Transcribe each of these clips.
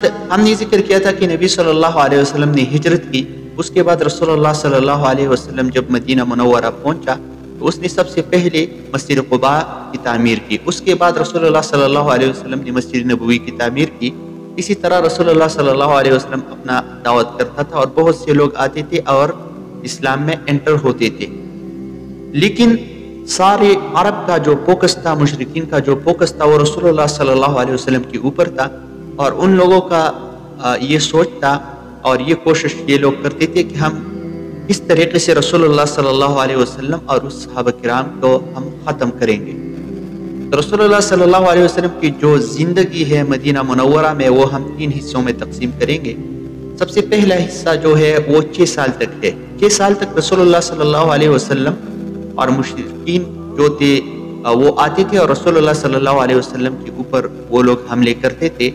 ہم نے ذکر کیا تھا کہ نبی صلی اللہ علیہ وسلم نے ہجرت کی، اس کے بعد رسول اللہ صلی اللہ علیہ وسلم جب مدینہ منورہ پہنچا تو اس نے سب سے پہلے مسجد قباء کی تعمیر کی، اس کے بعد رسول اللہ صلی اللہ علیہ وسلم نے مسجد نبوی کی تعمیر کی۔ اسی طرح رسول اللہ صلی اللہ علیہ وسلم اپنا دعوت کرتا تھا اور بہت سے لوگ آتے تھے اور اسلام میں انٹر ہوتے تھے، لیکن سارے عرب کا جو فوکس تھا، مشرکین کا جو فوکس تھا، وہ رسول اللہ صلی اللہ علیہ وسلم کے اوپر تھا، اور ان لوگوں کا یہ سوچ تھا اور یہ کوشش یہ لوگ کرتے تھے کہ ہم اس طریقے سے رسول اللہ صلی اللہ علیہ وسلم اور اس صحابہ کرام کو ہم ختم کریں گے۔ تو رسول اللہ صلی اللہ علیہ وسلم کی جو زندگی ہے مدینہ منورہ میں، وہ ہم 3 حصوں میں تقسیم کریں گے۔ سب سے پہلا حصہ جو ہے وہ 6 سال تک ہے۔ 6 سال تک رسول اللہ صلی اللہ علیہ وسلم اور مشرکین جو تھے وہ آتے تھے اور رسول اللہ صلی اللہ علیہ وسلم کے اوپر وہ لوگ حملے کرتے تھے،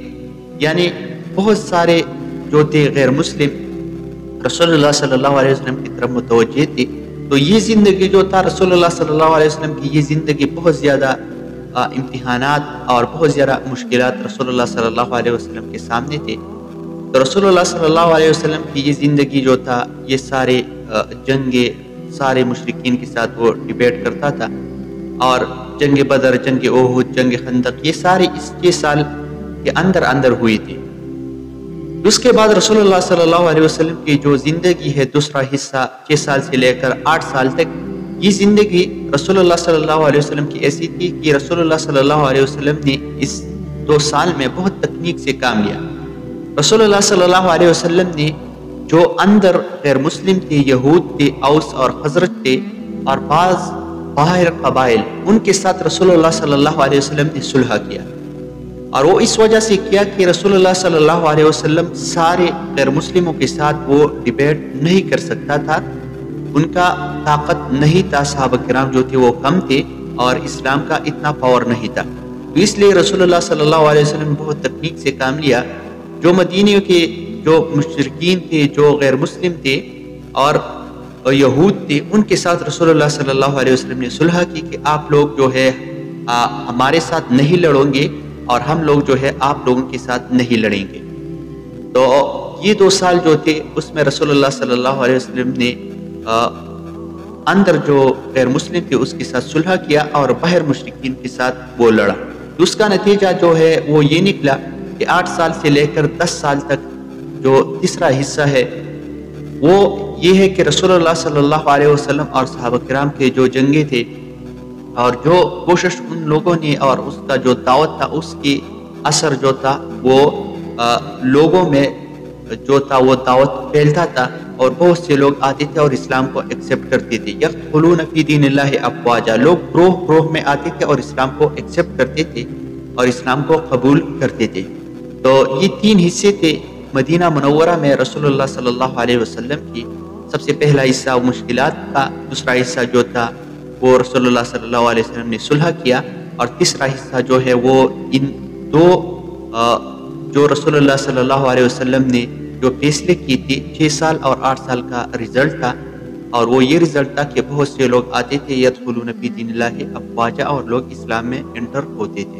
یعنی بہت سارے جو تھے غیر مسلم رسول اللہ صلی اللہ علیہ وسلم کی طرف متوجہ تھے۔ تو یہ زندگی جو تھا رسول اللہ صلی اللہ علیہ وسلم کی، یہ زندگی بہت زیادہ امتحانات اور بہت زیادہ مشکلات رسول اللہ صلی اللہ علیہ وسلم کے سامنے تھے۔ تو رسول اللہ صلی اللہ علیہ وسلم کی یہ زندگی جو تھا، یہ سارے جنگیں، سارے مشرکین کے ساتھ وہ ڈیبیٹ کرتا تھا، اور جنگ بدر، جنگ احد، جنگ خندق، یہ سارے اس 6 سال کے اندر ہوئی تھی۔ اس کے بعد رسول اللہ صلی اللہ علیہ وسلم کی جو زندگی ہے، دوسرا حصہ 6 سال سے لے کر 8 سال تک، یہ زندگی رسول اللہ صلی اللہ علیہ وسلم کی ایسی تھی کہ رسول اللہ صلی اللہ علیہ وسلم نے اس 2 سال میں بہت تکنیک سے کام لیا۔ رسول اللہ صلی اللہ علیہ وسلم نے جو اندر غیر مسلم تھے، یہود تھے، اوس اور خزرج تھے، اور بعض باہر قبائل، ان کے ساتھ رسول اللہ صلی اللہ علیہ وسلم نے صلح کیا، اور وہ اس وجہ سے کیا کہ رسول اللہ صلی اللہ علیہ وسلم سارے غیر مسلموں کے ساتھ وہ ڈیبیٹ نہیں کر سکتا تھا، ان کا طاقت نہیں تھا، صحابہ کرام جو تھے وہ کم تھے اور اسلام کا اتنا پاور نہیں تھا۔ تو اس لیے رسول اللہ صلی اللہ علیہ وسلم نے بہت تکنیک سے کام لیا۔ جو مدینے کے جو مشرکین تھے، جو غیر مسلم تھے اور یہود تھے، ان کے ساتھ رسول اللہ صلی اللہ علیہ وسلم نے صلح کی کہ آپ لوگ جو ہے ہمارے ساتھ نہیں لڑیں گے اور ہم لوگ جو ہے آپ لوگوں کے ساتھ نہیں لڑیں گے۔ تو یہ 2 سال جو تھے اس میں رسول اللہ صلی اللہ علیہ وسلم نے اندر جو غیر مسلم تھے اس کے ساتھ صلح کیا اور باہر مشرکین کے ساتھ وہ لڑا۔ اس کا نتیجہ جو ہے وہ یہ نکلا کہ 8 سال سے لے کر 10 سال تک جو تیسرا حصہ ہے وہ یہ ہے کہ رسول اللہ صلی اللہ علیہ وسلم اور صحابہ کرام کے جو جنگیں تھے اور جو کوشش ان لوگوں نے اور اس کا جو دعوت تھا، اس کی اثر جو تھا وہ لوگوں میں جو تھا وہ دعوت پھیلتا تھا اور بہت سے لوگ آتے تھے اور اسلام کو ایکسیپٹ کرتے تھے۔ یدخلون فی دین اللہ افواجا، لوگ گروہ میں آتے تھے اور اسلام کو ایکسیپٹ کرتے تھے اور اسلام کو قبول کرتے تھے۔ تو یہ 3 حصے تھے مدینہ منورہ میں رسول اللہ صلی اللہ علیہ وسلم کی۔ سب سے پہلا حصہ مشکلات کا، دوسرا حصہ جو تھا وہ رسول اللہ صلی اللہ علیہ وسلم نے صلح کیا، اور تیسرا حصہ جو ہے وہ ان 2 جو رسول اللہ صلی اللہ علیہ وسلم نے جو فیصلے کی تھی 6 سال اور 8 سال کا رزلٹ تھا، اور وہ یہ رزلٹ تھا کہ بہت سے لوگ آتے تھے یدخلون فی دین اللہ افواجا، اور لوگ اسلام میں انٹر ہوتے تھے۔